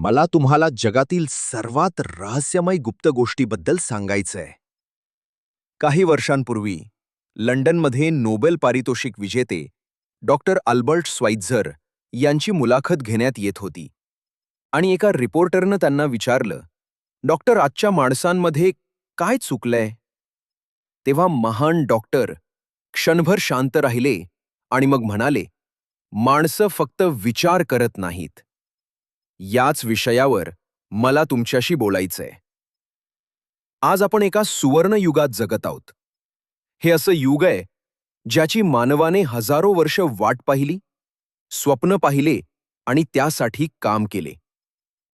मला तुम्हाला जगातील सर्वात रहस्यमय गुप्त गोष्टीबद्दल सांगायचंय. काही वर्षांपूर्वी लंडनमध्ये नोबेल पारितोषिक विजेते डॉक्टर अल्बर्ट स्वाइत्झर यांची मुलाखत घेण्यात येत होती आणि एका रिपोर्टरनं त्यांना विचारलं, डॉक्टर, आजच्या माणसांमध्ये काय चुकलंय? तेव्हा महान डॉक्टर क्षणभर शांत राहिले आणि मग म्हणाले, माणसं फक्त विचार करत नाहीत. याच विषयावर मला तुमच्याशी बोलायचंय. आज आपण एका सुवर्ण युगात जगत आहोत. हे असं युग आहे ज्याची मानवाने हजारो वर्ष वाट पाहिली, स्वप्न पाहिले आणि त्यासाठी काम केले.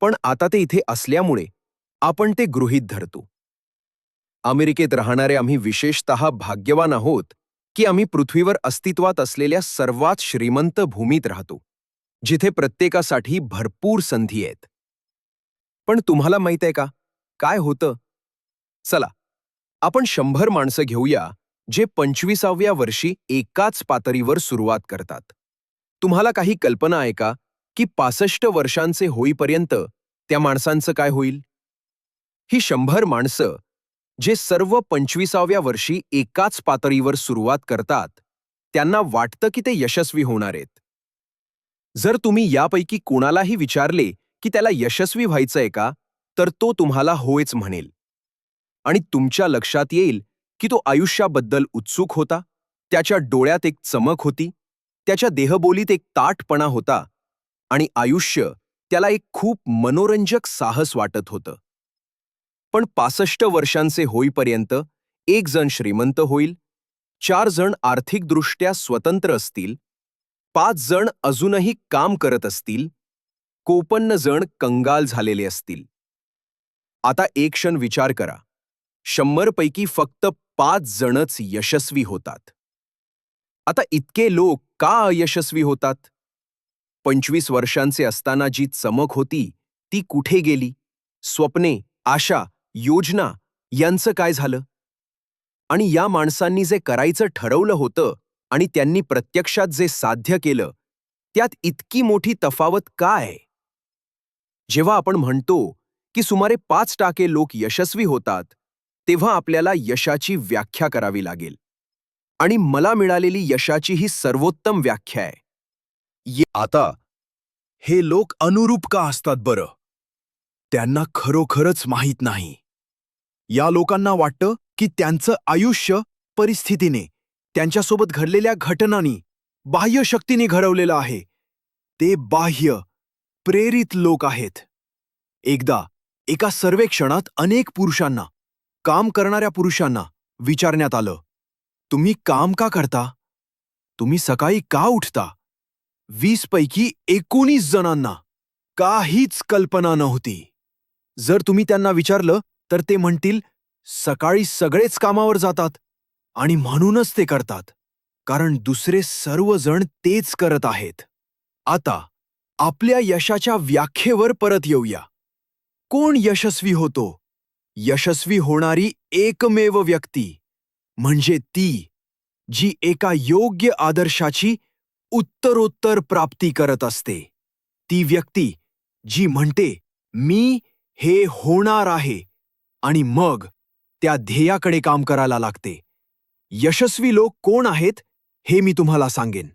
पण आता ते इथे असल्यामुळे आपण ते गृहीत धरतो. अमेरिकेत राहणारे आम्ही विशेषतः भाग्यवान आहोत की आम्ही पृथ्वीवर अस्तित्वात असलेल्या सर्वात श्रीमंत भूमीत राहतो, जिथे प्रत्येकासाठी भरपूर संधी आहेत. पण तुम्हाला माहित आहे का काय होतं? चला, आपण 100 माणसं घेऊया जे 25व्या वर्षी एकाच पातळीवर सुरुवात करतात. तुम्हाला काही कल्पना आहे का की 65 वर्षांचे होईपर्यंत त्या माणसांचं काय होईल? ही 100 माणसं जे सर्व 25व्या वर्षी एकाच पातळीवर सुरुवात करतात, त्यांना वाटतं की ते यशस्वी होणार आहेत. जर तुम्ही यापैकी कोणालाही विचारले की त्याला यशस्वी व्हायचंय का, तर तो तुम्हाला होयच म्हणेल. आणि तुमच्या लक्षात येईल की तो आयुष्याबद्दल उत्सुक होता, त्याच्या डोळ्यात एक चमक होती, त्याच्या देहबोलीत एक ताठपणा होता आणि आयुष्य त्याला एक खूप मनोरंजक साहस वाटत होतं. पण 65 वर्षांचे होईपर्यंत एक जण श्रीमंत होईल, 4 जण आर्थिकदृष्ट्या स्वतंत्र असतील, 5 जण अजूनही काम करत असतील, 51 जण कंगाल झालेले असतील. आता एक क्षण विचार करा, 100 पैकी फक्त 5 जणच यशस्वी होतात. आता इतके लोक का अयशस्वी होतात? 25 वर्षांचे असताना जी चमक होती ती कुठे गेली? स्वप्ने, आशा, योजना यांचं काय झालं? आणि या माणसांनी जे करायचं ठरवलं होतं आणि त्यांनी प्रत्यक्षात जे साध्य केलं, त्यात इतकी मोठी तफावत काय? जेव्हा आपण म्हणतो की सुमारे 5% लोक यशस्वी होतात, तेव्हा आपल्याला यशाची व्याख्या करावी लागेल. आणि मला मिळालेली यशाची ही सर्वोत्तम व्याख्या आहे. आता हे लोक अनुरूप का असतात बरं? त्यांना खरोखरच माहीत नाही. या लोकांना वाटतं की त्यांचं आयुष्य परिस्थितीने, त्यांच्यासोबत घडलेल्या घटनांनी, बाह्य शक्तीने घडवलेलं आहे. ते बाह्य, प्रेरित लोक आहेत. एकदा एका सर्वेक्षणात अनेक पुरुषांना, काम करणाऱ्या पुरुषांना विचारण्यात आलं, तुम्ही काम का करता? तुम्ही सकाळी का उठता? 20 पैकी 19 जणांना काहीच कल्पना नव्हती. जर तुम्ही त्यांना विचारलं तर ते म्हणतील, सकाळी सगळेच कामावर जातात आणि म्हणूनच ते करतात, कारण दुसरे सर्वजण तेच करत आहेत. आता आपल्या यशाच्या व्याख्येवर परत येऊया. कोण यशस्वी होतो? यशस्वी होणारी एकमेव व्यक्ती म्हणजे ती जी एका योग्य आदर्शाची उत्तरोत्तर प्राप्ती करत असते. ती व्यक्ती जी म्हणते, मी हे होणार आहे, आणि मग त्या ध्येयाकडे काम करायला लागते. यशस्वी लोक कोण आहेत हे मी तुम्हाला सांगेन.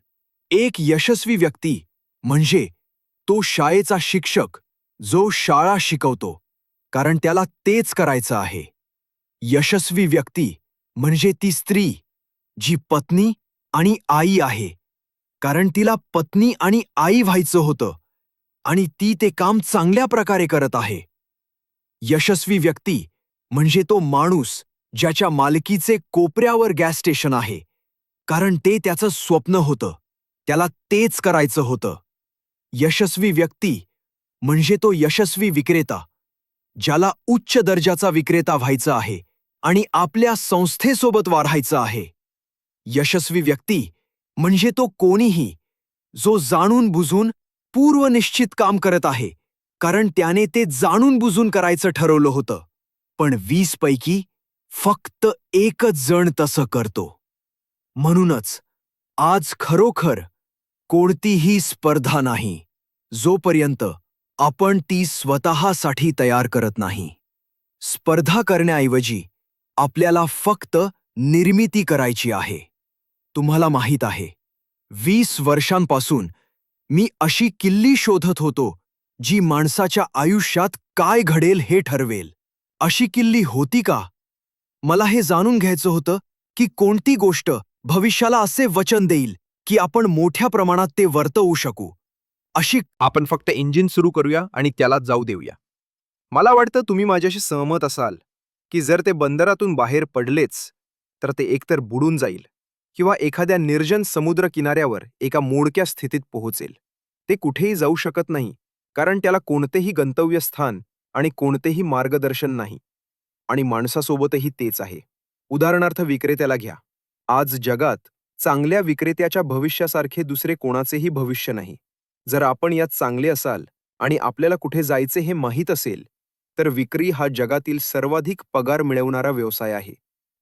एक यशस्वी व्यक्ती म्हणजे तो शाळेचा शिक्षक जो शाळा शिकवतो, कारण त्याला तेच करायचं आहे. यशस्वी व्यक्ती म्हणजे ती स्त्री जी पत्नी आणि आई आहे, कारण तिला पत्नी आणि आई व्हायचं होतं आणि ती ते काम चांगल्या प्रकारे करत आहे. यशस्वी व्यक्ती म्हणजे तो माणूस ज्याच्या मालकीचे कोपऱ्यावर गॅस स्टेशन आहे, कारण ते त्याचं स्वप्न होतं, त्याला तेच करायचं होतं. यशस्वी व्यक्ती म्हणजे तो यशस्वी विक्रेता ज्याला उच्च दर्जाचा विक्रेता व्हायचं आहे आणि आपल्या संस्थेसोबत वाढायचं आहे. यशस्वी व्यक्ती म्हणजे तो कोणीही जो जाणून बुजून पूर्वनिश्चित काम करत आहे, कारण त्याने ते जाणून बुजून करायचं ठरवलं होतं. पण 20 पैकी फक्त एकच जण तसं करतो. म्हणूनच आज खरोखर कोणतीही स्पर्धा नाही जोपर्यंत आपण ती स्वतःसाठी तयार करत नाही. स्पर्धा करण्याऐवजी आपल्याला फक्त निर्मिती करायची आहे. तुम्हाला माहीत आहे, 20 वर्षांपासून मी अशी किल्ली शोधत होतो जी माणसाच्या आयुष्यात काय घडेल हे ठरवेल. अशी किल्ली होती का? मला हे जाणून घ्यायचं होतं की कोणती गोष्ट भविष्याला असे वचन देईल की आपण मोठ्या प्रमाणात ते वर्तवू शकू. अशी आपण फक्त इंजिन सुरू करूया आणि त्याला जाऊ देऊया. मला वाटतं तुम्ही माझ्याशी सहमत असाल की जर ते बंदरातून बाहेर पडलेच तर ते एकतर बुडून जाईल किंवा एखाद्या निर्जन समुद्र किनाऱ्यावर एका मोडक्या स्थितीत पोहोचेल. ते कुठेही जाऊ शकत नाही कारण त्याला कोणतेही गंतव्यस्थान आणि कोणतेही मार्गदर्शन नाही. आणि माणसासोबतही तेच आहे. उदाहरणार्थ विक्रेत्याला घ्या. आज जगात चांगल्या विक्रेत्याच्या भविष्यासारखे दुसरे कोणाचेही भविष्य नाही. जर आपण यात चांगले असाल आणि आपल्याला कुठे जायचे हे माहीत असेल तर विक्री हा जगातील सर्वाधिक पगार मिळवणारा व्यवसाय आहे.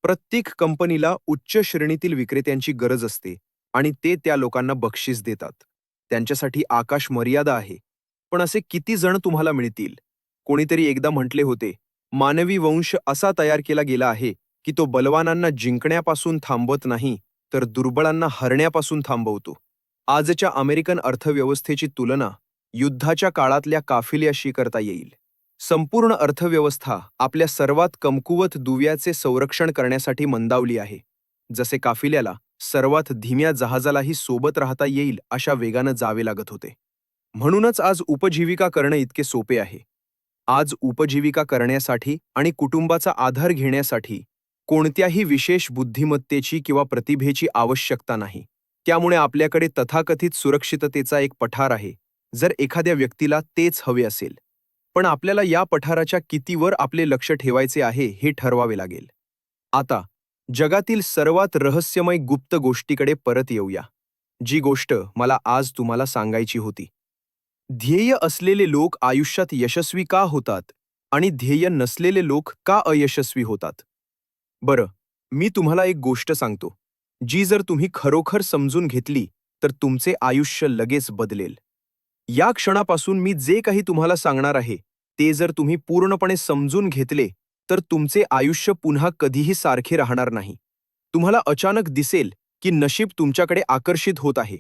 प्रत्येक कंपनीला उच्च श्रेणीतील विक्रेत्यांची गरज असते आणि ते त्या लोकांना बक्षीस देतात. त्यांच्यासाठी आकाश मर्यादा आहे. पण असे किती जण तुम्हाला मिळतील? कोणीतरी एकदा म्हटले होते, मानवी वंश असा तयार केला गेला आहे की तो बलवानांना जिंकण्यापासून थांबवत नाही तर दुर्बळांना हरण्यापासून थांबवतो. आजच्या अमेरिकन अर्थव्यवस्थेची तुलना युद्धाच्या काळातल्या काफिल्याशी करता येईल. संपूर्ण अर्थव्यवस्था आपल्या सर्वात कमकुवत दुव्याचे संरक्षण करण्यासाठी मंदावली आहे. जसे काफिल्याला सर्वात धीम्या जहाजालाही सोबत राहता येईल अशा वेगानं जावे लागत होते. म्हणूनच आज उपजीविका करणं इतके सोपे आहे. आज उपजीविका करण्यासाठी आणि कुटुंबाचा आधार घेण्यासाठी कोणत्याही विशेष बुद्धिमत्तेची किंवा प्रतिभेची आवश्यकता नाही. त्यामुळे आपल्याकडे तथाकथित सुरक्षिततेचा एक पठार आहे, जर एखाद्या व्यक्तीला तेच हवे असेल. पण आपल्याला या पठाराच्या कितीवर आपले लक्ष ठेवायचे आहे हे ठरवावे लागेल. आता जगातील सर्वात रहस्यमय गुप्त गोष्टीकडे परत येऊया, जी गोष्ट मला आज तुम्हाला सांगायची होती. ध्येय असलेले लोक आयुष्यात यशस्वी का होतात आणि ध्येय नसलेले लोक का अयशस्वी होतात? बरं, मी तुम्हाला एक गोष्ट सांगतो, जी जर तुम्ही खरोखर समजून घेतली तर तुमचे आयुष्य लगेच बदलेल. या क्षणापासून मी जे काही तुम्हाला सांगणार आहे ते जर तुम्ही पूर्णपणे समजून घेतले तर तुमचे आयुष्य पुन्हा कधीही सारखे राहणार नाही. तुम्हाला अचानक दिसेल की नशीब तुमच्याकडे आकर्षित होत आहे.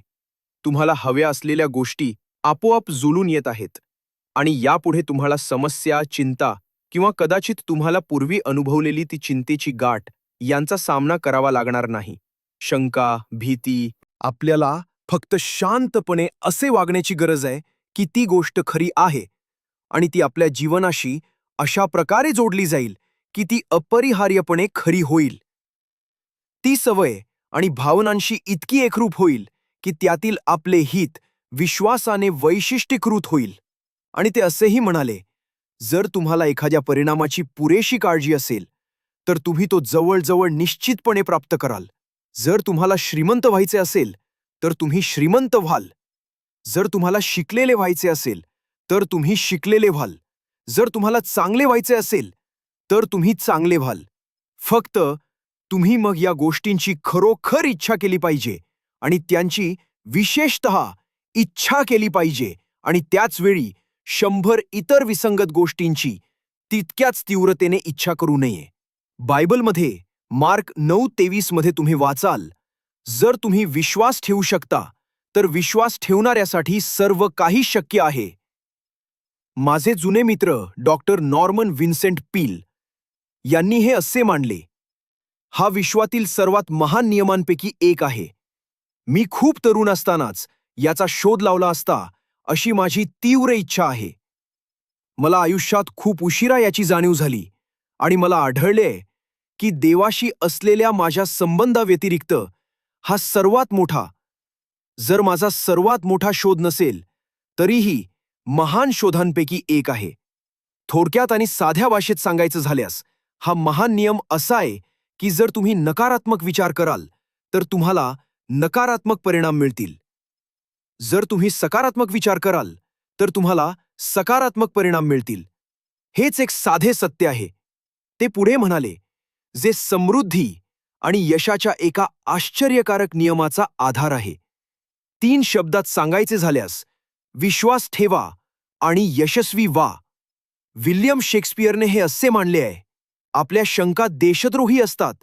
तुम्हाला हव्या असलेल्या गोष्टी आपोआप जुळून येत आहेत आणि यापुढे तुम्हाला समस्या, चिंता किंवा कदाचित तुम्हाला पूर्वी अनुभवलेली ती चिंतेची गाठ यांचा सामना करावा लागणार नाही. शंका, भीती, आपल्याला फक्त शांतपणे असे वागण्याची गरज आहे की ती गोष्ट खरी आहे आणि ती आपल्या जीवनाशी अशा प्रकारे जोडली जाईल की ती अपरिहार्यपणे खरी होईल. ती सवय आणि भावनांशी इतकी एकरूप होईल की त्यातील आपले हित विश्वासाने वैशिष्ट्यीकृत होईल. आणि ते असेही म्हणाले, जर तुम्हाला एखाद्या परिणामाची पुरेशी काळजी असेल तर तुम्ही तो जवळजवळ निश्चितपणे प्राप्त कराल. जर तुम्हाला श्रीमंत व्हायचे असेल तर तुम्ही श्रीमंत व्हाल. जर तुम्हाला शिकलेले व्हायचे असेल तर तुम्ही शिकलेले व्हाल. जर तुम्हाला चांगले व्हायचे असेल तर तुम्ही चांगले व्हाल. फक्त तुम्ही मग या गोष्टींची खरोखर इच्छा केली पाहिजे आणि त्यांची विशेषतः इच्छा केली पाहिजे आणि त्याच वेळी 100 इतर विसंगत गोष्टींची तितक्याच तीव्रतेने इच्छा करू नये. बायबलमध्ये मार्क 9:23 मध्ये तुम्ही वाचाल, जर तुम्ही विश्वास ठेवू शकता तर विश्वास ठेवणाऱ्यासाठी सर्व काही शक्य आहे. माझे जुने मित्र डॉक्टर नॉर्मन विन्सेंट पील यांनी हे असे मांडले, हा विश्वातील सर्वात महान नियमांपैकी एक आहे. मी खूप तरुण असतानाच याचा शोध लावला असता अशी माझी तीव्र इच्छा आहे. मला आयुष्यात खूप उशिरा याची जाणीव झाली आणि मला आढळले की देवाशी असलेल्या माझ्या संबंधाव्यतिरिक्त हा सर्वात मोठा, जर माझा सर्वात मोठा शोध नसेल तरीही महान शोधांपैकी एक आहे. थोडक्यात आणि साध्या भाषेत सांगायचं झाल्यास हा महान नियम असा आहे की जर तुम्ही नकारात्मक विचार कराल तर तुम्हाला नकारात्मक परिणाम मिळतील. जर तुम्ही सकारात्मक विचार कराल तर तुम्हाला सकारात्मक परिणाम मिळतील. हेच एक साधे सत्य आहे. ते पुढे म्हणाले, जे समृद्धी आणि यशाच्या एका आश्चर्यकारक नियमाचा आधार आहे. 3 शब्दात सांगायचे झाल्यास, विश्वास ठेवा, आणि यशस्वी व्हा. विल्यम शेक्सपियरने हे असे मांडले आहे, आपल्या शंका देशद्रोही असतात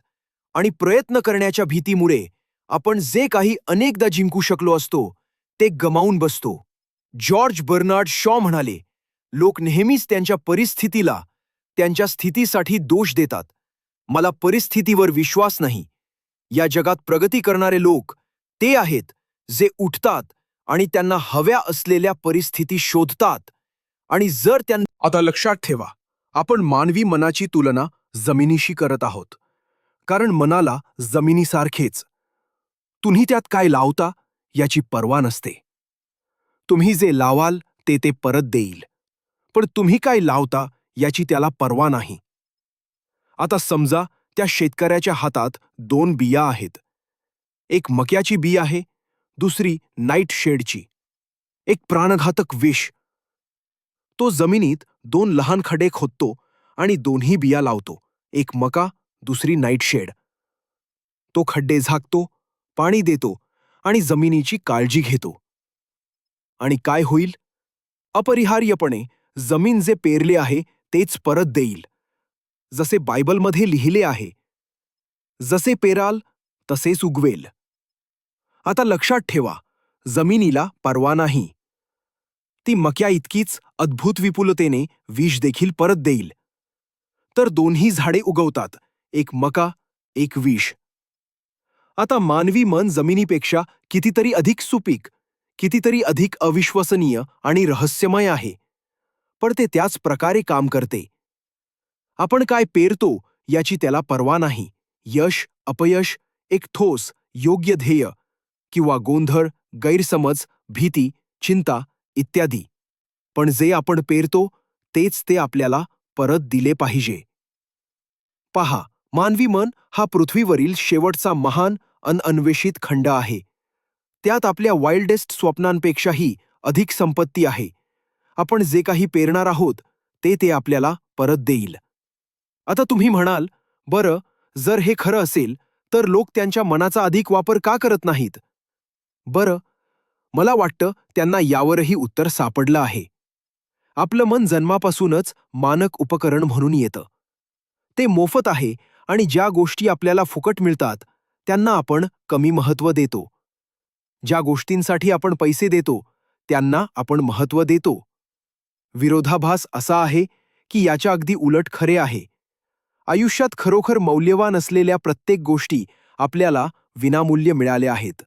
आणि प्रयत्न करण्याच्या भीतीमुळे आपण जे काही अनेकदा जिंकू शकलो असतो ते गमावून बसतो. जॉर्ज बर्नार्ड शॉ म्हणाले, लोक नेहमीच त्यांच्या परिस्थितीला त्यांच्या स्थितीसाठी दोष देतात. मला परिस्थितीवर विश्वास नाही. या जगात प्रगती करणारे लोक ते आहेत जे उठतात आणि त्यांना हव्या असलेल्या परिस्थिती शोधतात. आणि जर त्यांना आता लक्षात ठेवा, आपण मानवी मनाची तुलना जमिनीशी करत आहोत, कारण मनाला जमिनीसारखेच तुम्ही त्यात काय लावता याची पर्वा नसते. तुम्ही जे लावाल ते ते परत देईल, पण तुम्ही काय लावता याची त्याला पर्वा नाही. आता समजा त्या शेतकऱ्याच्या हातात 2 बिया आहेत. एक मक्याची बी आहे, दुसरी नाईट शेडची. एक प्राणघातक विष. तो जमिनीत 2 लहान खडे खोदतो आणि दोन्ही बिया लावतो, एक मका, दुसरी नाईट शेड. तो खड्डे झाकतो, पाणी देतो आणि जमिनीची काळजी घेतो. आणि काय होईल? अपरिहार्यपणे जमीन जे पेरले आहे तेच परत देईल. जसे बायबलमध्ये लिहिले आहे, जसे पेराल तसेच उगवेल. आता लक्षात ठेवा, जमिनीला पर्वा नाही. ती मक्या इतकीच अद्भुत विपुलतेने विष देखील परत देईल. तर दोन्ही झाडे उगवतात, एक मका, एक विष. आता मानवी मन जमिनीपेक्षा कितीतरी अधिक सुपीक, कितीतरी अधिक अविश्वसनीय आणि रहस्यमय आहे, पण ते त्याच प्रकारे काम करते. आपण काय पेरतो याची त्याला पर्वा नाही. यश, अपयश, एक ठोस, योग्य ध्येय किंवा गोंधळ, गैरसमज, भीती, चिंता इत्यादी. पण जे आपण पेरतो तेच ते आपल्याला परत दिले पाहिजे. पहा, मानवी मन हा पृथ्वीवरील शेवटचा महान अनन्वेषित खंड आहे. त्यात आपल्या वाईल्डेस्ट स्वप्नांपेक्षाही अधिक संपत्ती आहे. आपण जे काही पेरणार आहोत ते ते आपल्याला परत देईल. आता तुम्ही म्हणाल, बरं, जर हे खरं असेल तर लोक त्यांच्या मनाचा अधिक वापर का करत नाहीत? बरं, मला वाटतं त्यांना यावरही उत्तर सापडलं आहे. आपलं मन जन्मापासूनच मानक उपकरण म्हणून येतं. ते मोफत आहे आणि ज्या गोष्टी आपल्याला फुकट मिळतात त्यांना आपण कमी महत्त्व देतो. ज्या गोष्टींसाठी आपण पैसे देतो त्यांना आपण महत्त्व देतो. विरोधाभास असा आहे की याच्या अगदी उलट खरे आहे. आयुष्यात खरोखर मौल्यवान असलेल्या प्रत्येक गोष्टी आपल्याला विनामूल्य मिळाल्या आहेत.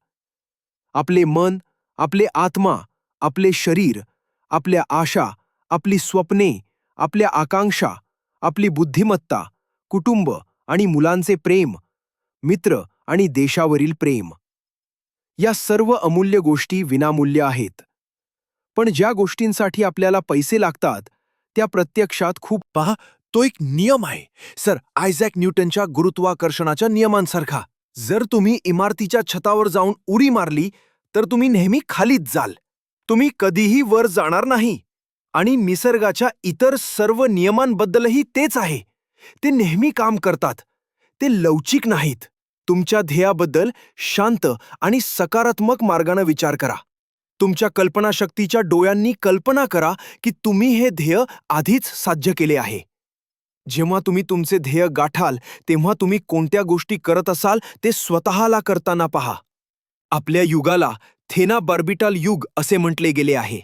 आपले मन, आपले आत्मा, आपले शरीर, आपल्या आशा, आपली स्वप्ने, आपल्या आकांक्षा, आपली बुद्धिमत्ता, कुटुंब आणि मुलांचे प्रेम, मित्र आणि देशावरील प्रेम. या सर्व अमूल्य गोष्टी विनामूल्य आहेत. पण ज्या गोष्टींसाठी आपल्याला पैसे लागतात त्या प्रत्यक्षात खूप. पहा, तो एक नियम आहे सर आयझॅक न्यूटनच्या गुरुत्वाकर्षणाच्या नियमांसारखा. जर तुम्ही इमारतीच्या छतावर जाऊन उडी मारली तर तुम्ही नेहमी खालीच जाल. तुम्ही कधीही वर जाणार नाही. आणि निसर्गाच्या इतर सर्व नियमांबद्दलही तेच आहे. ते नेहमी काम करतात. ते लवचिक नाहीत. तुमच्या ध्येयाबद्दल शांत आणि सकारात्मक मार्गाने विचार करा. तुमच्या कल्पनाशक्तीच्या डोळ्यांनी कल्पना करा की तुम्ही हे ध्येय आधीच साध्य केले आहे. जेव्हा तुम्ही तुमचे ध्येय गाठाल तेव्हा तुम्ही कोणत्या गोष्टी करत असाल ते स्वतःला करताना पहा. आपल्या युगाला थेनाबार्बिटाल युग असे म्हटले गेले आहे.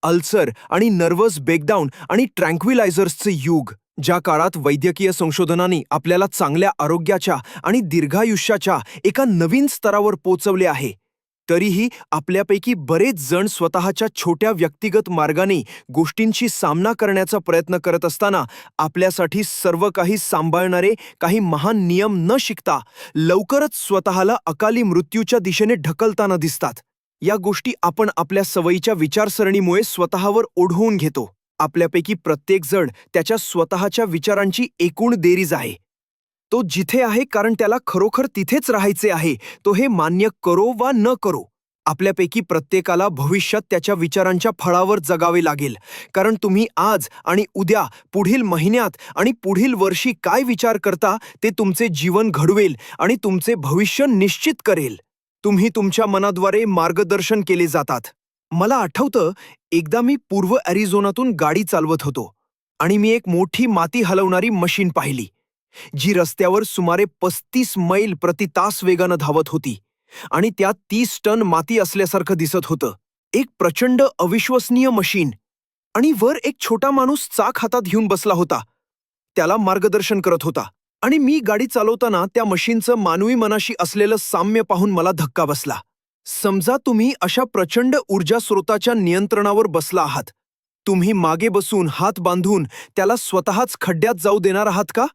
अल्सर आणि नर्वस ब्रेकडाऊन आणि ट्रँक्विलायझर्सचे युग. ज्या काळात वैद्यकीय संशोधनाने आपल्याला चांगल्या आरोग्याच्या आणि दीर्घायुष्याच्या एका नवीन स्तरावर पोचवले आहे. तरीही आपल्यापैकी बरेच जण स्वतःच्या छोट्या व्यक्तिगत मार्गाने गोष्टींशी सामना करण्याचा प्रयत्न करत असताना आपल्यासाठी सर्व काही सांभाळणारे काही महान नियम न शिकता लवकरच स्वतःला अकाली मृत्यूच्या दिशेने ढकलताना दिसतात. या गोष्टी आपण आपल्या सवयीच्या विचारसरणीमुळे स्वतःवर ओढवून घेतो. आपल्यापैकी प्रत्येक जण त्याच्या स्वतःच्या विचारांची एकूण बेरीज आहे. तो जिथे आहे कारण त्याला खरोखर तिथेच राहायचे आहे, तो हे मान्य करो वा न करो. आपल्यापैकी प्रत्येकाला भविष्यात त्याच्या विचारांच्या फळावर जगावे लागेल, कारण तुम्ही आज आणि उद्या, पुढील महिन्यात आणि पुढील वर्षी काय विचार करता ते तुमचे जीवन घडवेल आणि तुमचे भविष्य निश्चित करेल. तुम्ही तुमच्या मनाद्वारे मार्गदर्शन केले जातात. मला आठवतं, एकदा मी पूर्व ॲरिझोनातून गाडी चालवत होतो आणि मी एक मोठी माती हलवणारी मशीन पाहिली, जी रस्त्यावर सुमारे 35 मैल प्रति तास वेगानं धावत होती आणि त्यात 30 टन माती असल्यासारखं दिसत होतं. एक प्रचंड अविश्वसनीय मशीन आणि वर एक छोटा माणूस चाक हातात घेऊन बसला होता. त्याला मार्गदर्शन करत होता आणि मी गाडी चालवताना त्या मशीनचं मानवी मनाशी असलेलं साम्य पाहून मला धक्का बसला. समजा तुम्ही अशा प्रचंड ऊर्जा स्रोताच्या नियंत्रणावर बसला आहात. तुम्ही मागे बसून हात बांधून त्याला स्वतःच खड्ड्यात जाऊ देणार आहात का?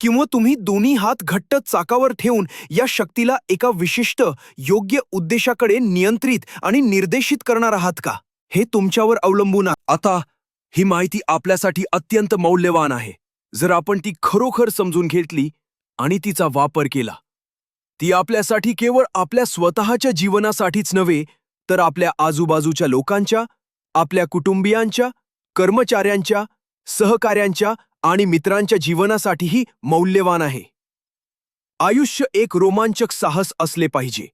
किंवा तुम्ही दोन्ही हात घट्ट चाकावर ठेवून या शक्तीला एका विशिष्ट योग्य उद्देशाकडे नियंत्रित आणि निर्देशित करणार आहात का? हे तुमच्यावर अवलंबून आहे. आता ही माहिती आपल्यासाठी अत्यंत मौल्यवान आहे, जर आपण ती खरोखर समजून घेतली आणि तिचा वापर केला. ती आपल्यासाठी केवळ आपल्या स्वतःच्या जीवनासाठीच नव्हे, तर आपल्या आजूबाजूच्या लोकांच्या, आपल्या कुटुंबियांच्या, कर्मचाऱ्यांच्या, सहकाऱ्यांच्या आणि मित्रांच्या जीवनासाठीही मौल्यवान आहे. आयुष्य एक रोमांचक साहस असले पाहिजे.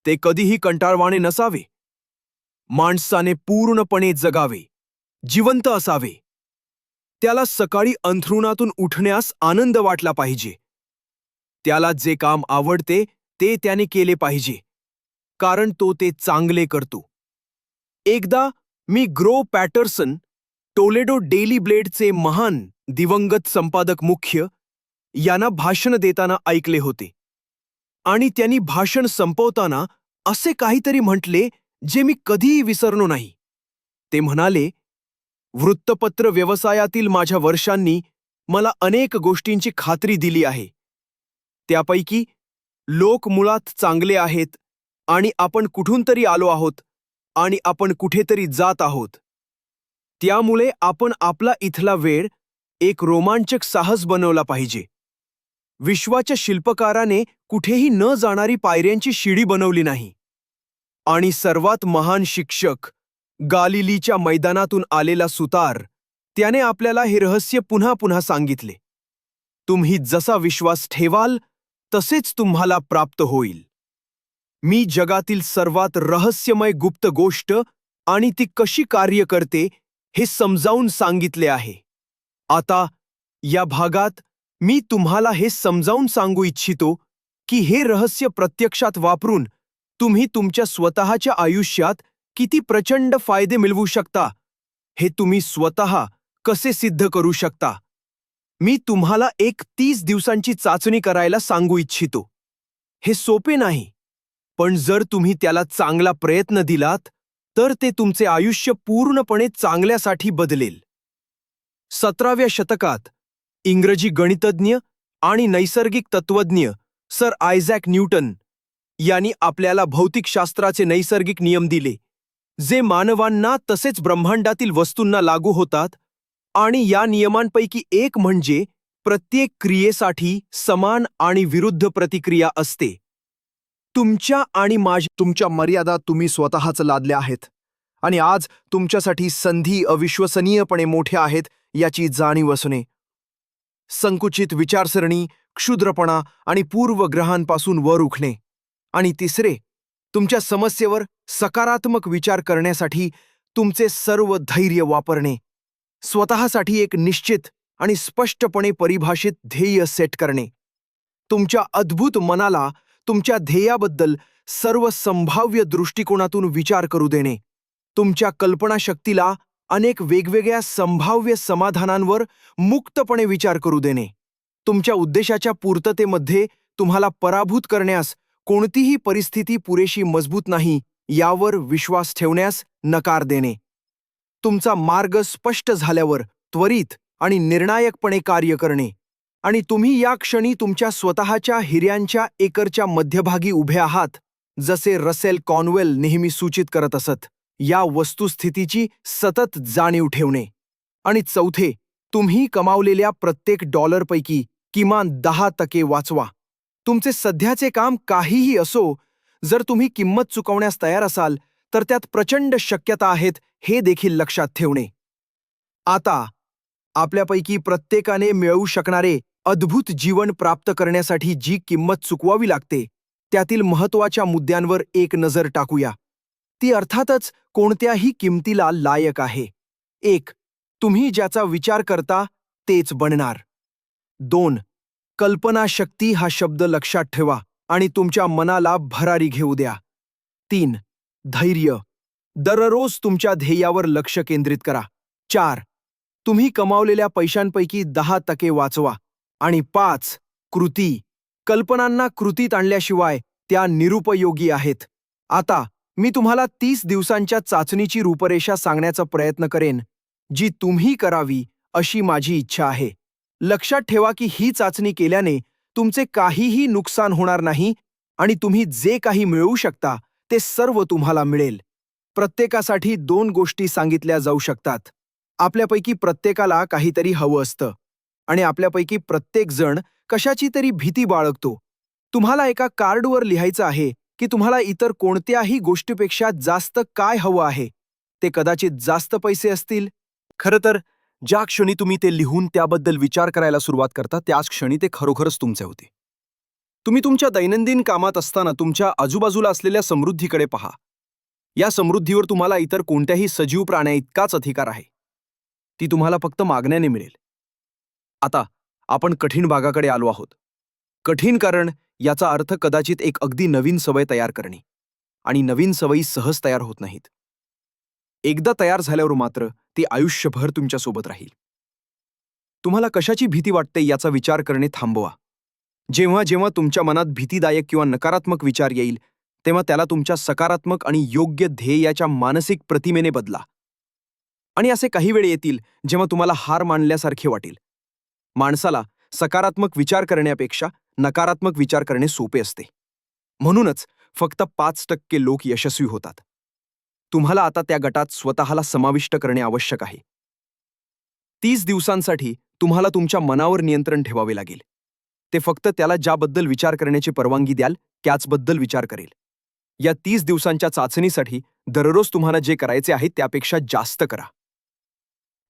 ते कधीही कंटाळवाणे नसावे. माणसाने पूर्णपणे जगावे, जिवंत असावे. त्याला सकाळी अंथरुणातून उठण्यास आनंद वाटला पाहिजे. त्याला जे काम आवडते ते त्याने केले पाहिजे, कारण तो ते चांगले करतो. एकदा मी ग्रो पॅटरसन, टोलेडो डेली ब्लेडचे महान दिवंगत संपादक मुख्य यांना भाषण देताना ऐकले होते आणि त्यांनी भाषण संपवताना असे काहीतरी म्हटले जे मी कधीही विसरलो नाही. ते म्हणाले, वृत्तपत्र व्यवसायातील माझ्या वर्षांनी मला अनेक गोष्टींची खात्री दिली आहे. त्यापैकी लोक मुळात चांगले आहेत आणि आपण कुठून तरी आलो आहोत आणि आपण कुठेतरी जात आहोत. त्यामुळे आपण आपला इथला वेळ एक रोमांचक साहस बनवला पाहिजे. विश्वाच्या शिल्पकाराने कुठेही न जाणारी पायऱ्यांची शिडी बनवली नाही. आणि सर्वात महान शिक्षक, गालिलीच्या मैदानातून आलेला सुतार, त्याने आपल्याला हे रहस्य पुन्हा पुन्हा सांगितले. तुम्ही जसा विश्वास ठेवाल तसेच तुम्हाला प्राप्त होईल. मी जगातील सर्वात रहस्यमय गुप्त गोष्ट आणि ती कशी कार्य करते हे समजावून सांगितले आहे. आता या भागात मी तुम्हाला हे समजावून सांगू इच्छितो की हे रहस्य प्रत्यक्षात वापरून तुम्ही तुमच्या स्वतःच्या आयुष्यात किती प्रचंड फायदे मिळवू शकता हे तुम्ही स्वतः कसे सिद्ध करू शकता. मी तुम्हाला एक 30 दिवसांची चाचणी करायला सांगू इच्छितो. हे सोपे नाही, पण जर तुम्ही त्याला चांगला प्रयत्न दिलात तर ते तुमचे आयुष्य पूर्णपणे चांगल्यासाठी बदलेल. 17व्या शतकात इंग्रजी गणितज्ञ आणि नैसर्गिक तत्त्वज्ञ सर आयझॅक न्यूटन यांनी आपल्याला भौतिकशास्त्राचे नैसर्गिक नियम दिले, जे मानवांना तसेच ब्रह्मांडातील वस्तूंना लागू होतात. आणि या नियमांपैकी एक म्हणजे प्रत्येक क्रियेसाठी समान आणि विरुद्ध प्रतिक्रिया असते. तुमच्या मर्यादा तुम्ही स्वतःच लादल्या आहेत आणि आज तुमच्यासाठी संधी अविश्वसनीयपणे मोठ्या आहेत याची जाणीव असणे. संकुचित विचारसरणी, क्षुद्रपणा आणि पूर्वग्रहांपासून वर उठणे. आणि तिसरे, तुमच्या समस्येवर सकारात्मक विचार करण्यासाठी तुमचे सर्व धैर्य वापरणे. स्वतःसाठी एक निश्चित आणि स्पष्टपणे परिभाषित ध्येय सेट करणे. तुमच्या अद्भुत मनाला तुमच्या ध्येयाबद्दल सर्व संभाव्य दृष्टिकोनातून विचार करू देणे. तुमच्या कल्पनाशक्तीला अनेक वेगवेगळ्या संभाव्य समाधानांवर मुक्तपणे विचार करू देणे. तुमच्या उद्देशाच्या पूर्ततेमध्ये तुम्हाला पराभूत करण्यास कोणतीही परिस्थिती पुरेशी मजबूत नाही यावर विश्वास ठेवण्यास नकार देणे. तुमचा मार्ग स्पष्ट झाल्यावर त्वरित आणि निर्णायकपणे कार्य करणे. आणि तुम्ही या क्षणी तुमच्या स्वतःच्या हिऱ्यांच्या एकरच्या मध्यभागी उभे आहात, जसे रसेल कॉन्वेल नेहमी सूचित करत असत. या वस्तुस्थितीची सतत जाणीव ठेवणे. आणि चौथे, तुम्ही कमावलेल्या प्रत्येक डॉलरपैकी किमान 10% वाचवा. तुमचे सध्याचे काम काहीही असो, जर तुम्ही किंमत चुकवण्यास तयार असाल तर त्यात प्रचंड शक्यता आहेत हे देखील लक्षात ठेवणे. आता आपल्यापैकी प्रत्येकाने मिळवू शकणारे अद्भुत जीवन प्राप्त करण्यासाठी जी किंमत चुकवावी लागते त्यातील महत्त्वाच्या मुद्द्यांवर एक नजर टाकूया. ती अर्थातच कोणत्याही किमतीला लायक आहे. 1. तुम्ही ज्याचा विचार करता तेच बनणार. 2. कल्पनाशक्ती हा शब्द लक्षात ठेवा आणि तुमच्या मनाला भरारी घेऊ द्या. 3. धैर्य. दररोज तुमच्या ध्येयावर लक्ष केंद्रित करा. 4. तुम्ही कमावलेल्या पैशांपैकी 10% वाचवा. आणि 5. कृती. कल्पनांना कृतीत आणल्याशिवाय त्या निरुपयोगी आहेत. आता मी तुम्हाला 30 दिवसांच्या चाचणीची रूपरेषा सांगण्याचा प्रयत्न करेन, जी तुम्ही करावी अशी माझी इच्छा आहे. लक्षात ठेवा की ही चाचणी केल्याने तुमचे काहीही नुकसान होणार नाही आणि तुम्ही जे काही मिळवू शकता ते सर्व तुम्हाला मिळेल. प्रत्येकासाठी 2 गोष्टी सांगितल्या जाऊ शकतात. आपल्यापैकी प्रत्येकाला काहीतरी हवं असतं आणि आपल्यापैकी प्रत्येक जण कशाची तरी भीती बाळगतो. तुम्हाला एका कार्डवर लिहायचं आहे की तुम्हाला इतर कोणत्याही गोष्टीपेक्षा जास्त काय हवं आहे. ते कदाचित जास्त पैसे असतील. खरं तर ज्या क्षणी तुम्ही ते लिहून त्याबद्दल विचार करायला सुरुवात करता त्याच क्षणी ते खरोखरच तुमचे होते. तुम्ही तुमच्या दैनंदिन कामात असताना तुमच्या आजूबाजूला असलेल्या समृद्धीकडे पहा. या समृद्धीवर तुम्हाला इतर कोणत्याही सजीव प्राण्याइतकाच अधिकार आहे. ती तुम्हाला फक्त मागण्याने मिळेल. आता आपण कठीण भागाकडे आलो आहोत. कठीण कारण याचा अर्थ कदाचित एक अगदी नवीन सवय तयार करणे. आणि नवीन सवयी सहज तयार होत नाहीत. एकदा तयार झाल्यावर मात्र ती आयुष्यभर तुमच्यासोबत राहील. तुम्हाला कशाची भीती वाटते याचा विचार करणे थांबवा. जेव्हा जेव्हा तुमच्या मनात भीतीदायक किंवा नकारात्मक विचार येईल तेव्हा त्याला तुमच्या सकारात्मक आणि योग्य ध्येयाच्या मानसिक प्रतिमेने बदला. आणि असे काही वेळ येतील जेव्हा तुम्हाला हार मानल्यासारखे वाटेल. माणसाला सकारात्मक विचार करण्यापेक्षा नकारात्मक विचार करणे सोपे असते. म्हणूनच फक्त 5% लोक यशस्वी होतात. तुम्हाला आता त्या गटात स्वतःला समाविष्ट करणे आवश्यक आहे. 30 दिवसांसाठी तुम्हाला तुमच्या मनावर नियंत्रण ठेवावे लागेल. ते फक्त त्याला ज्याबद्दल विचार करण्याची परवानगी द्याल त्याचबद्दल विचार करेल. या 30 दिवसांच्या चाचणीसाठी दररोज तुम्हाला जे करायचे आहे त्यापेक्षा जास्त करा.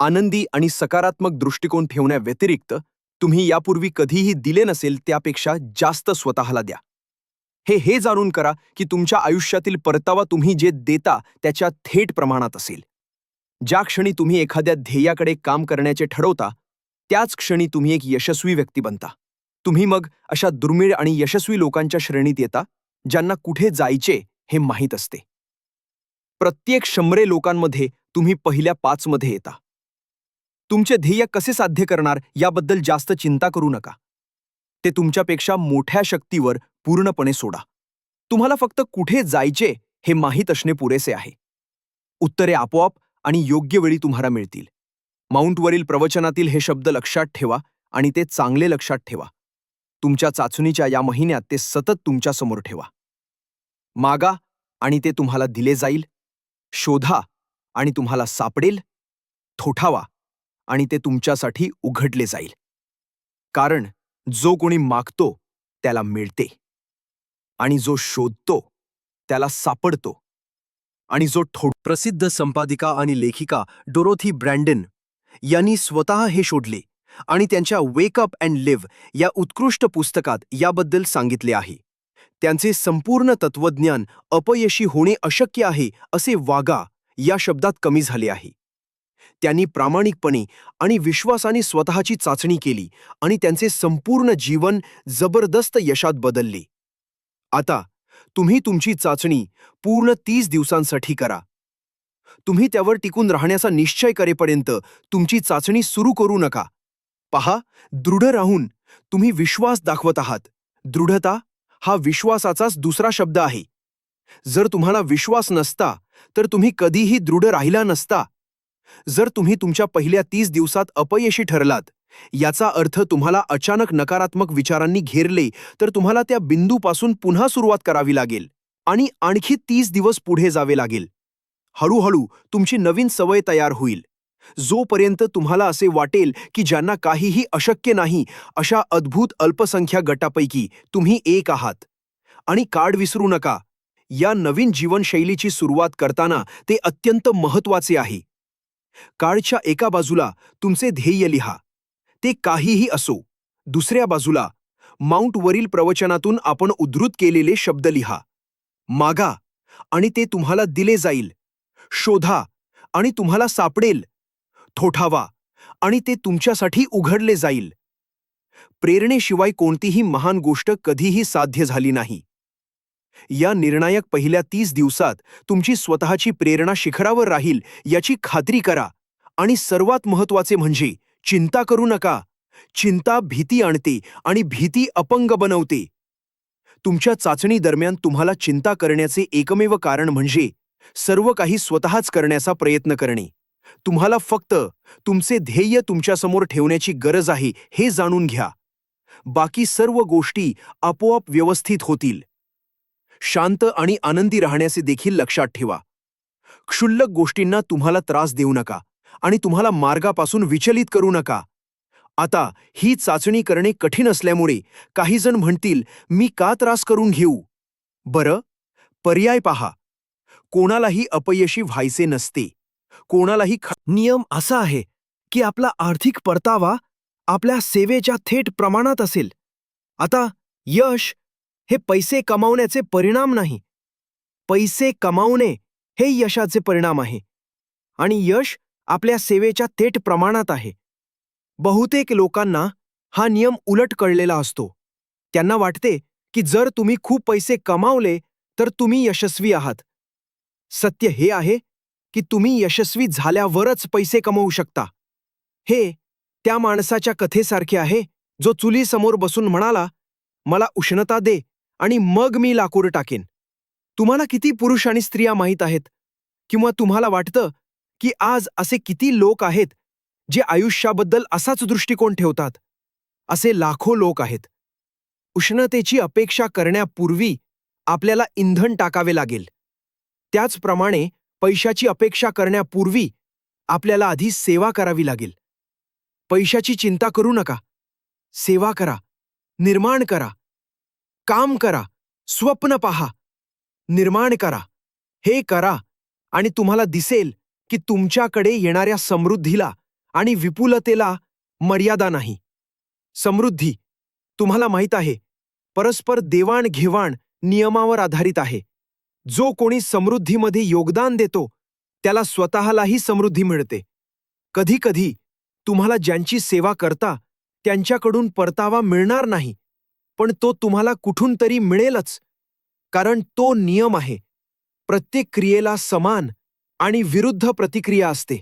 आनंदी आणि सकारात्मक दृष्टिकोन ठेवण्याव्यतिरिक्त तुम्ही यापूर्वी कधीही दिले नसेल त्यापेक्षा जास्त स्वतःला द्या. हे जाणून करा की तुमच्या आयुष्यातील परतावा तुम्ही जे देता त्याच्या थेट प्रमाणात असेल. ज्या क्षणी तुम्ही एखाद्या ध्येयाकडे काम करण्याचे ठरवता त्याच क्षणी तुम्ही एक यशस्वी व्यक्ती बनता. तुम्ही मग अशा दुर्मिळ आणि यशस्वी लोकांच्या श्रेणीत येता ज्यांना कुठे जायचे हे माहीत असते. प्रत्येक 100 लोकांमध्ये तुम्ही पहिल्या 5 मध्ये येता. तुमचे ध्येय कसे साध्य करणार याबद्दल जास्त चिंता करू नका. ते तुमच्यापेक्षा मोठ्या शक्तीवर पूर्णपणे सोडा. तुम्हाला फक्त कुठे जायचे हे माहीत असणे पुरेसे आहे. उत्तरे आपोआप आणि योग्य वेळी तुम्हाला मिळतील. माउंटवरील प्रवचनातील हे शब्द लक्षात ठेवा आणि ते चांगले लक्षात ठेवा. तुमच्या चाचणीच्या या महिन्यात ते सतत तुमच्या समोर ठेवा. मागा आणि ते तुम्हाला दिले जाईल. शोधा आणि तुम्हाला सापडेल. थोठावा आणि ते तुमच्यासाठी उघडले जाईल. कारण जो कोणी मागतो त्याला मिळते आणि जो शोधतो त्याला सापडतो आणि जो प्रसिद्ध संपादिका आणि लेखिका डोरोथी ब्रँडन यांनी स्वतः हे शोधले आणि त्यांच्या वेक अप अँड लिव्ह या उत्कृष्ट पुस्तकात याबद्दल सांगितले आहे. त्यांचे संपूर्ण तत्वज्ञान अपयशी होणे अशक्य आहे असे वागा या शब्दात कमी झाले आहे. त्यांनी प्रामाणिकपणे आणि विश्वासाने स्वतःची चाचणी केली आणि त्यांचे संपूर्ण जीवन जबरदस्त यशात बदलले. आता तुम्ही तुमची चाचणी पूर्ण 30 दिवसांसाठी करा. तुम्ही त्यावर टिकून राहण्याचा निश्चय करेपर्यंत तुमची चाचणी सुरू करू नका. पहा, दृढ राहून तुम्ही विश्वास दाखवत आहात. दृढता हा विश्वासाचाच दुसरा शब्द आहे. जर तुम्हाला विश्वास नसता तर तुम्ही कधीही दृढ राहिला नसता. जर तुम्ही तुमच्या पहिल्या 30 दिवसात अपयशी ठरलात याचा अर्थ तुम्हाला अचानक नकारात्मक विचारांनी घेरले तर तुम्हाला त्या बिंदूपासून पुन्हा सुरुवात करावी लागेल आणि आणखी 30 दिवस पुढे जावे लागेल. हळूहळू तुमची नवीन सवय तयार होईल. जोपर्यंत तुम्हाला असे वाटेल की ज्यांना काहीही अशक्य नाही अशा अद्भुत अल्पसंख्या गटापैकी तुम्ही एक आहात. आणि कार्ड विसरू नका. या नवीन जीवनशैलीची सुरुवात करताना ते अत्यंत महत्त्वाचे आहे. कार्डच्या एका बाजूला तुमचे ध्येय लिहा. ते काहीही असो. दुसऱ्या बाजूला माउंटवरील प्रवचनातून आपण उद्धृत केलेले शब्द लिहा. मागा आणि ते तुम्हाला दिले जाईल. शोधा आणि तुम्हाला सापडेल. ठोठावा आणि ते तुमच्यासाठी उघडले जाईल. प्रेरणेशिवाय कोणतीही महान गोष्ट कधीही साध्य झाली नाही. या निर्णायक पहिल्या 30 दिवसात तुमची स्वतःची प्रेरणा शिखरावर राहील याची खात्री करा. आणि सर्वात महत्त्वाचे म्हणजे चिंता करू नका. चिंता भीती आणते आणि भीती अपंग बनवते. तुमच्या चाचणी दरम्यान तुम्हाला चिंता करण्याचे एकमेव कारण म्हणजे सर्व काही स्वतःच करण्याचा प्रयत्न करणे. तुम्हाला फक्त तुमचे ध्येय तुमच्यासमोर ठेवण्याची गरज आहे हे जाणून घ्या. बाकी सर्व गोष्टी आपोआप व्यवस्थित होतील. शांत आणि आनंदी राहण्याचे देखील लक्षात ठेवा. क्षुल्लक गोष्टींना तुम्हाला त्रास देऊ नका आणि तुम्हाला मार्गापासून विचलित करू नका. आता ही चाचणी करणे कठीण असल्यामुळे काही जण म्हणतील, मी का त्रास करून घेऊ? बरं, पर्याय पहा. कोणालाही अपयशी व्हायचे नसते. कोणालाही नियम असा आहे की आपला आर्थिक परतावा आपल्या सेवेच्या थेट प्रमाणात असेल. आता यश हे पैसे कमावण्याचे परिणाम नाही. पैसे कमावणे हे यशाचे परिणाम आहे आणि यश आपल्या सेवेच्या थेट प्रमाणात आहे. बहुतेक लोकांना हा नियम उलट कळलेला असतो. त्यांना वाटते की जर तुम्ही खूप पैसे कमावले तर तुम्ही यशस्वी आहात. सत्य हे आहे की तुम्ही यशस्वी झाल्यावरच पैसे कमवू शकता. हे त्या माणसाच्या कथेसारखे आहे जो चुलीसमोर बसून म्हणाला, मला उष्णता दे आणि मग मी लाकूड टाकेन. तुम्हाला किती पुरुष आणि स्त्रिया माहीत आहेत? किंवा तुम्हाला वाटतं की आज असे किती लोक आहेत जे आयुष्याबद्दल असाच दृष्टिकोन ठेवतात? असे लाखो लोक आहेत. उष्णतेची अपेक्षा करण्यापूर्वी आपल्याला इंधन टाकावे लागेल. त्याचप्रमाणे पैशाची अपेक्षा करण्यापूर्वी आपल्याला आधी सेवा करावी लागेल. पैशाची चिंता करू नका. सेवा करा, निर्माण करा, काम करा, स्वप्न पहा, निर्माण करा. हे करा आणि तुम्हाला दिसेल की तुमच्याकडे येणाऱ्या समृद्धीला आणि विपुलतेला मर्यादा नाही. समृद्धी, तुम्हाला माहीत आहे, परस्पर देवाणघेवाण नियमावर आधारित आहे. जो कोणी समृद्धीमध्ये योगदान देतो त्याला स्वतःलाही समृद्धी मिळते. कधीकधी तुम्हाला ज्यांची सेवा करता त्यांच्याकडून परतावा मिळणार नाही, पण तो तुम्हाला कुठून तरी मिळेलच, कारण तो नियम आहे. प्रत्येक क्रियेला समान आणि विरुद्ध प्रतिक्रिया असते.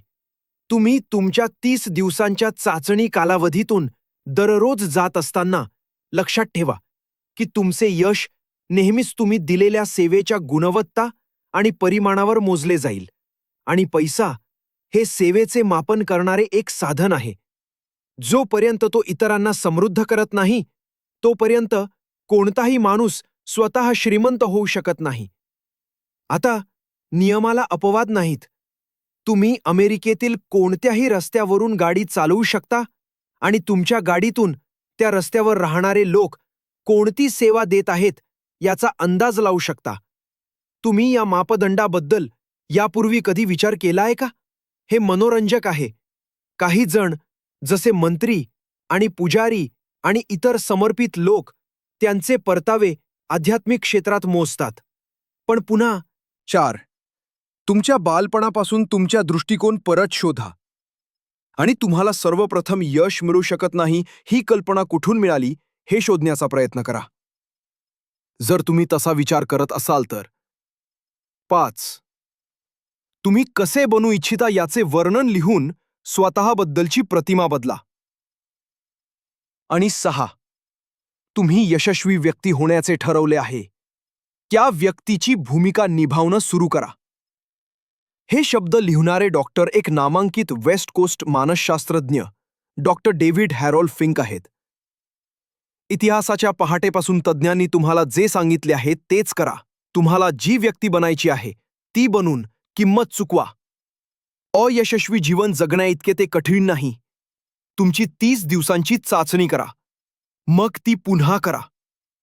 तुम्ही तुमच्या 30 दिवसांच्या चाचणी कालावधीतून दररोज जात असताना लक्षात ठेवा की तुमचे यश नेहमीच तुम्ही दिलेल्या सेवेच्या गुणवत्ता आणि परिमाणावर मोजले जाईल. आणि पैसा हे सेवेचे मापन करणारे एक साधन आहे. जोपर्यंत तो इतरांना समृद्ध करत नाही तोपर्यंत कोणताही माणूस स्वतः श्रीमंत होऊ शकत नाही. आता नियमाला अपवाद नाहीत. तुम्ही अमेरिकेतील कोणत्याही रस्त्यावरून गाडी चालवू शकता आणि तुमच्या गाडीतून त्या रस्त्यावर राहणारे लोक कोणती सेवा देत आहेत याचा अंदाज लावू शकता. तुम्ही या मापदंडाबद्दल यापूर्वी कधी विचार केलाय का? हे मनोरंजक आहे. काही जण जसे मंत्री आणि पुजारी आणि इतर समर्पित लोक त्यांचे परतावे आध्यात्मिक क्षेत्रात मोजतात. पण पुन्हा 4. तुमच्या बालपणापासून तुमच्या दृष्टिकोन परत शोधा. आणि तुम्हाला सर्वप्रथम यश मिळू शकत नाही ही कल्पना कुठून मिळाली हे शोधण्याचा प्रयत्न करा. जर तुम्ही तसा विचार करत असाल तर. 5. तुम्ही कसे बनू इच्छिता याचे वर्णन लिहून स्वतःबद्दलची प्रतिमा बदला. आणि 6. तुम्ही यशस्वी व्यक्ती होण्याचे ठरवले आहे. त्या व्यक्तीची भूमिका निभावणं सुरू करा. हे शब्द लिहिणारे डॉक्टर एक नामांकित वेस्ट कोस्ट मानसशास्त्रज्ञ डॉक्टर डेव्हिड हॅरोल्ड फिंक आहेत. इतिहासाच्या पहाटेपासून तज्ज्ञांनी तुम्हाला जे सांगितले आहे तेच करा. तुम्हाला जी व्यक्ती बनायची आहे ती बनून किंमत चुकवा. अयशस्वी जीवन जगण्याइतके ते कठीण नाही. तुमची 30 दिवसांची चाचणी करा. मग ती पुन्हा करा.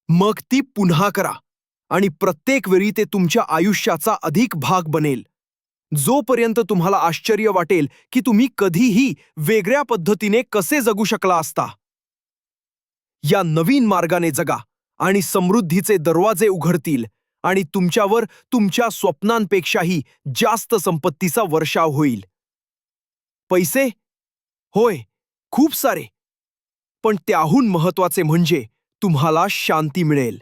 मग ती पुन्हा करा. आणि प्रत्येक वेळी ते तुमच्या आयुष्याचा अधिक भाग बनेल. जोपर्यंत तुम्हाला आश्चर्य वाटेल की तुम्ही कधीही वेगळ्या पद्धतीने कसे जगू शकला असता. या नवीन मार्गाने जगा आणि समृद्धीचे दरवाजे उघडतील आणि तुमच्यावर तुमच्या स्वप्नांपेक्षाही जास्त संपत्तीचा वर्षाव होईल. पैसे? होय, खूप सारे. पण त्याहून महत्वाचे म्हणजे तुम्हाला शांती मिळेल.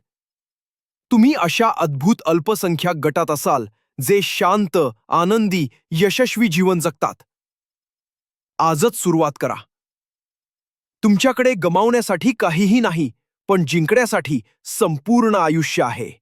तुम्ही अशा अद्भुत अल्पसंख्याक गटात असाल जे शांत, आनंदी, यशस्वी जीवन जगतात. आजच सुरुवात करा. तुमच्याकडे गमावण्यासाठी काहीही नाही, पण जिंकण्यासाठी संपूर्ण आयुष्य आहे.